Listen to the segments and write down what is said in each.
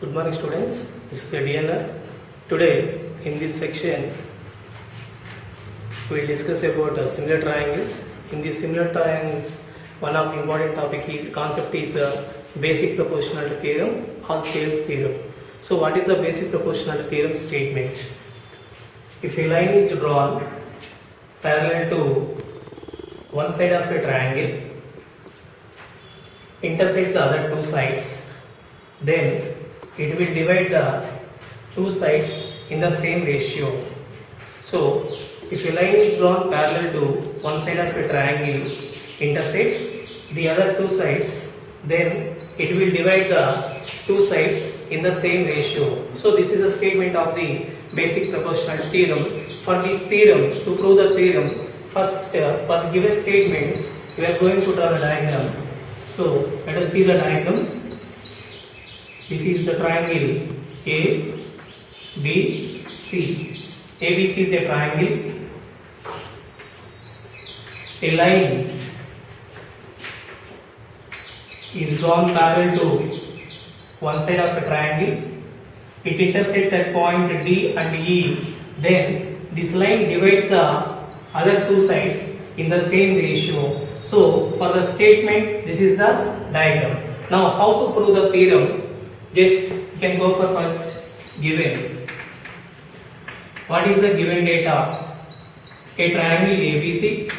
Good morning students, this is a DNR. Today in this section we will discuss about similar triangles. In these similar triangles, one of the important concept is basic proportionality theorem or Thales theorem. So what is the basic proportionality theorem statement? If a line is drawn parallel to one side of a triangle intersects the other two sides, then it will divide the two sides in the same ratio. So if a line is drawn parallel to one side of a triangle intersects the other two sides, then it will divide the two sides in the same ratio. So this is a statement of the basic proportionality theorem. For this theorem, to prove the theorem, first for the given statement we are going to draw a diagram. So let us see the diagram. This is the triangle A, B, C. ABC is a triangle. A line is drawn parallel to one side of a triangle. It intersects at point D and E. Then this line divides the other two sides in the same ratio. So for the statement, this is the diagram. Now how to prove the theorem? Just you can go for first given. What is the given data? A triangle ABC.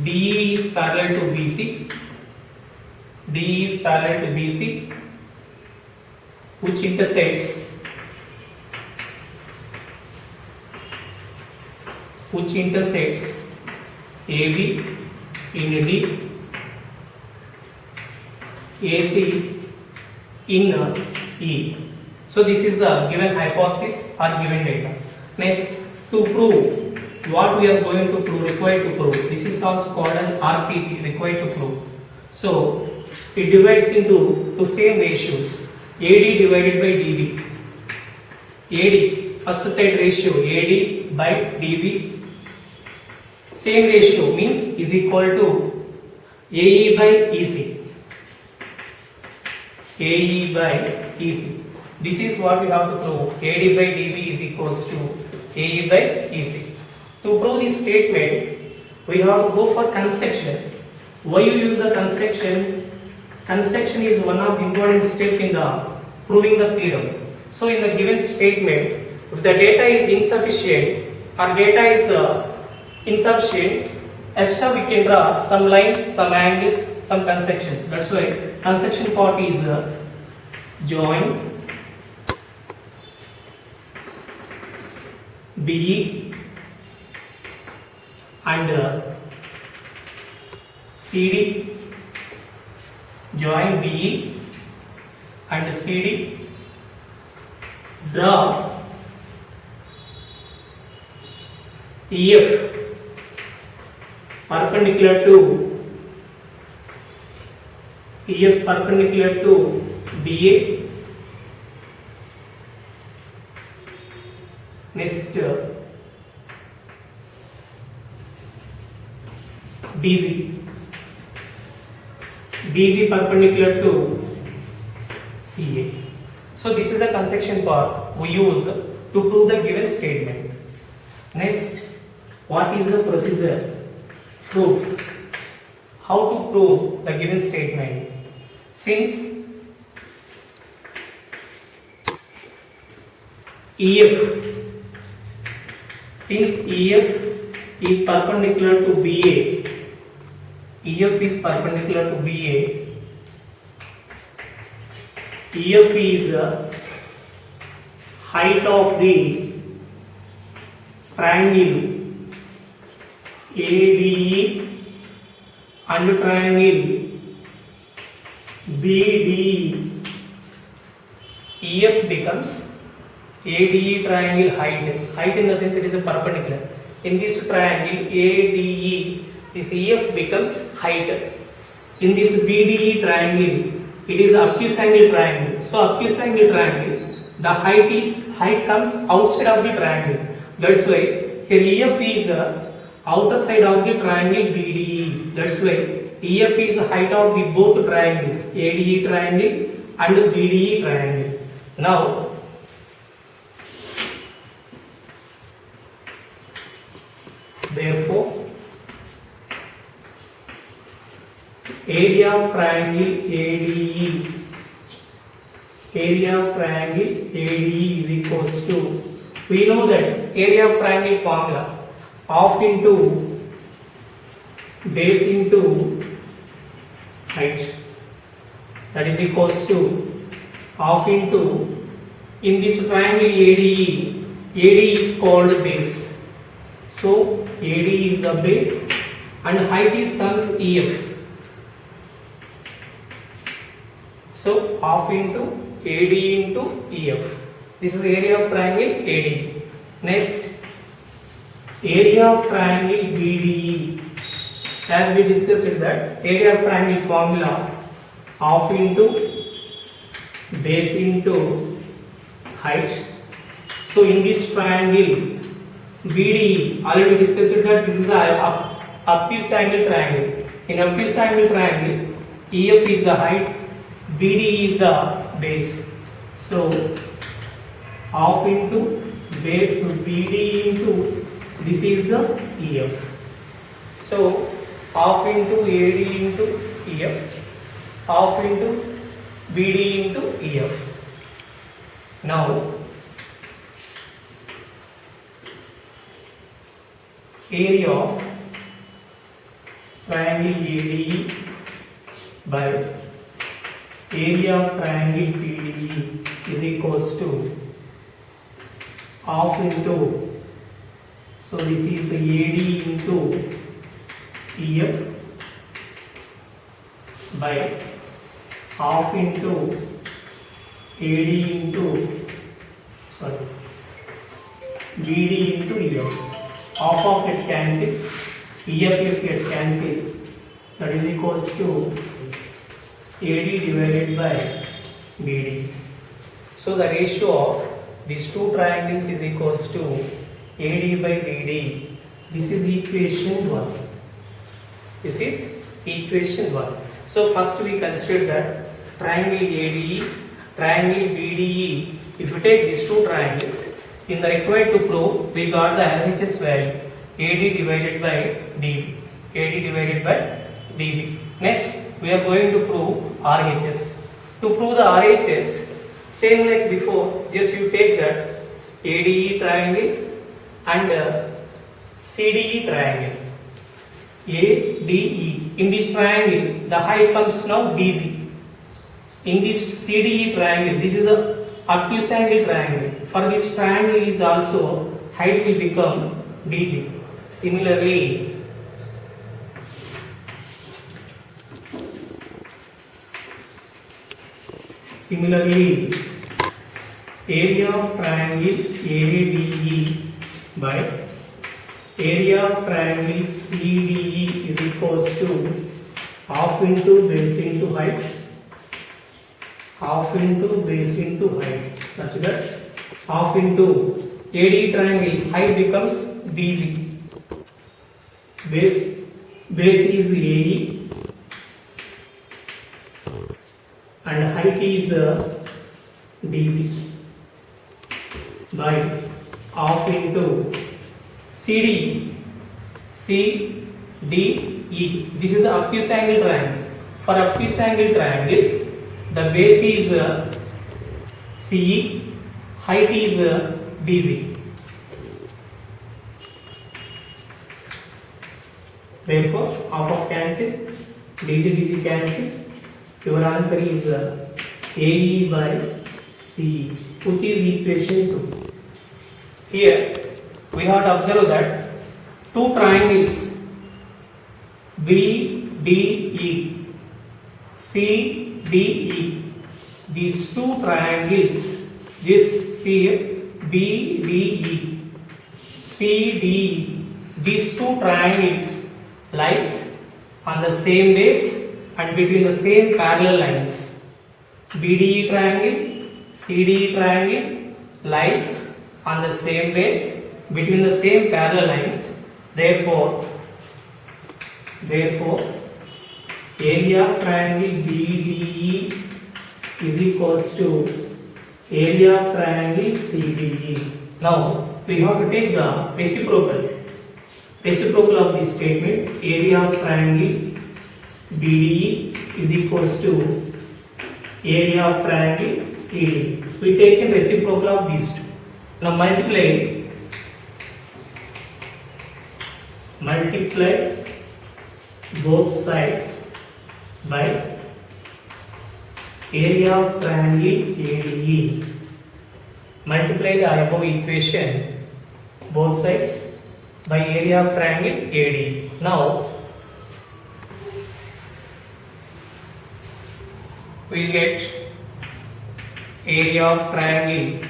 DE is parallel to BC. DE is parallel to BC, which intersects AB in D, AC in E. So this is the given hypothesis or given data. Next, to prove what we are going to prove, required to prove. This is also called as RTP, required to prove. So it divides into two same ratios. AD divided by DB. AD, first side ratio AD by DB. Same ratio means is equal to AE by EC. AE by EC. This is what we have to prove. AD by DB is equals to AE by EC. To prove this statement, we have to go for construction. Why you use the construction? Construction is one of the important steps in the proving the theorem. So in the given statement, if the data is insufficient or data is insufficient, extra we can draw some lines, some angles, some constructions. That's why construction part is join BE and CD, join BE and CD, draw EF perpendicular to BA. Next, BG perpendicular to CA. So this is the construction part we use to prove the given statement. Next, what is the procedure? Proof. How to prove the given statement? Since EF is perpendicular to BA, EF is perpendicular to BA, EF is height of the triangle ADE and triangle BDE. EF becomes ADE triangle height in the sense it is a perpendicular. In this triangle ADE, this EF becomes height. In this BDE triangle, it is obtuse angle triangle. So obtuse angle triangle, the height comes outside of the triangle. That's why here EF is outer side of the triangle BDE. That's why EF is the height of the both triangles, ADE triangle and BDE triangle. Now, therefore, area of triangle ADE is equals to, we know that area of triangle formula, half into base into height, that is equals to half into, in this triangle AD is called base, so AD is the base and height is comes EF, so half into AD into EF. This is the area of triangle AD. Next, area of triangle BDE. As we discussed that area of triangle formula, half into base into height. So in this triangle BDE, already discussed that this is a obtuse angle triangle. In obtuse angle triangle, EF is the height, BD is the base. So half into base BD into, this is the EF. So half into AD into EF, half into BD into EF. Now area of triangle ADE by area of triangle BDE is equals to half into, so this is AD into EF by half into AD into, sorry, BD into EF. Half of its cancel, EF gets cancelled, that is equals to AD divided by BD. So the ratio of these two triangles is equals to AD by BD. This is equation 1. This is equation 1. So first we consider that triangle ADE, triangle BDE. If you take these two triangles, in the required to prove, we got the LHS value AD divided by DB. AD divided by DB. Next, we are going to prove RHS. To prove the RHS, same like before, just you take that ADE triangle and CDE triangle. ADE. In this triangle, the height comes now DZ. In this CDE triangle, this is a obtuse angle triangle. For this triangle is also height will become DZ. Similarly, area of triangle ADE by area of triangle CDE is equals to half into base into height, half into base into height, such that half into AD triangle height becomes DZ. Base is AE and height is DZ by half into CDE. This is the obtuse angle triangle. For obtuse angle triangle, the base is CE, height is DZ. Therefore, half of cancel, DZ cancel. Your answer is AE by CE, which is equation 2. Here, we have to observe that two triangles BDE, CDE, these two triangles, this see BDE, CDE, these two triangles lies on the same base and between the same parallel lines. BDE triangle, CDE triangle lies on the same base between the same parallel lines. Therefore, area of triangle BDE is equals to area of triangle CDE. Now we have to take the reciprocal of this statement. Area of triangle BDE is equals to area of triangle CDE. We take a reciprocal of these two. Now multiply both sides by area of triangle ADE. Multiply the above equation both sides by area of triangle ADE. Now we get area of triangle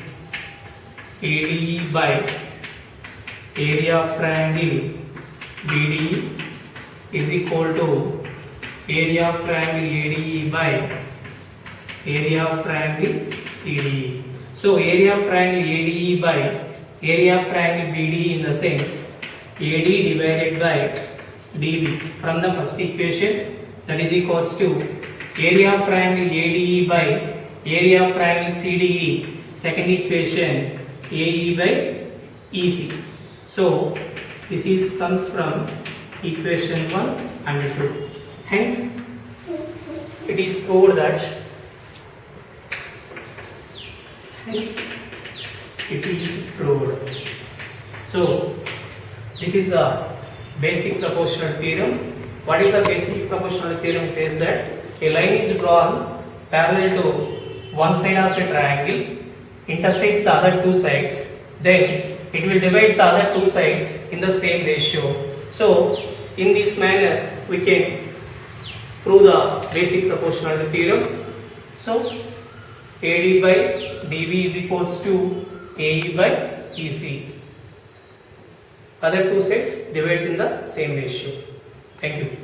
ADE by area of triangle BDE is equal to area of triangle ADE by area of triangle CDE. So area of triangle ADE by area of triangle BDE in the sense AD divided by DB from the first equation, that is equals to area of triangle ADE by area of triangle CDE, second equation AE by EC. So this is comes from equation 1 and 2. Hence it is proved that So this is the basic proportional theorem. What is the basic proportional theorem? Says that a line is drawn parallel to one side of a triangle, intersects the other two sides, then it will divide the other two sides in the same ratio. So in this manner we can prove the basic proportional theorem. So AD by DB is equals to AE by EC. Other two sides divides in the same ratio. Thank you.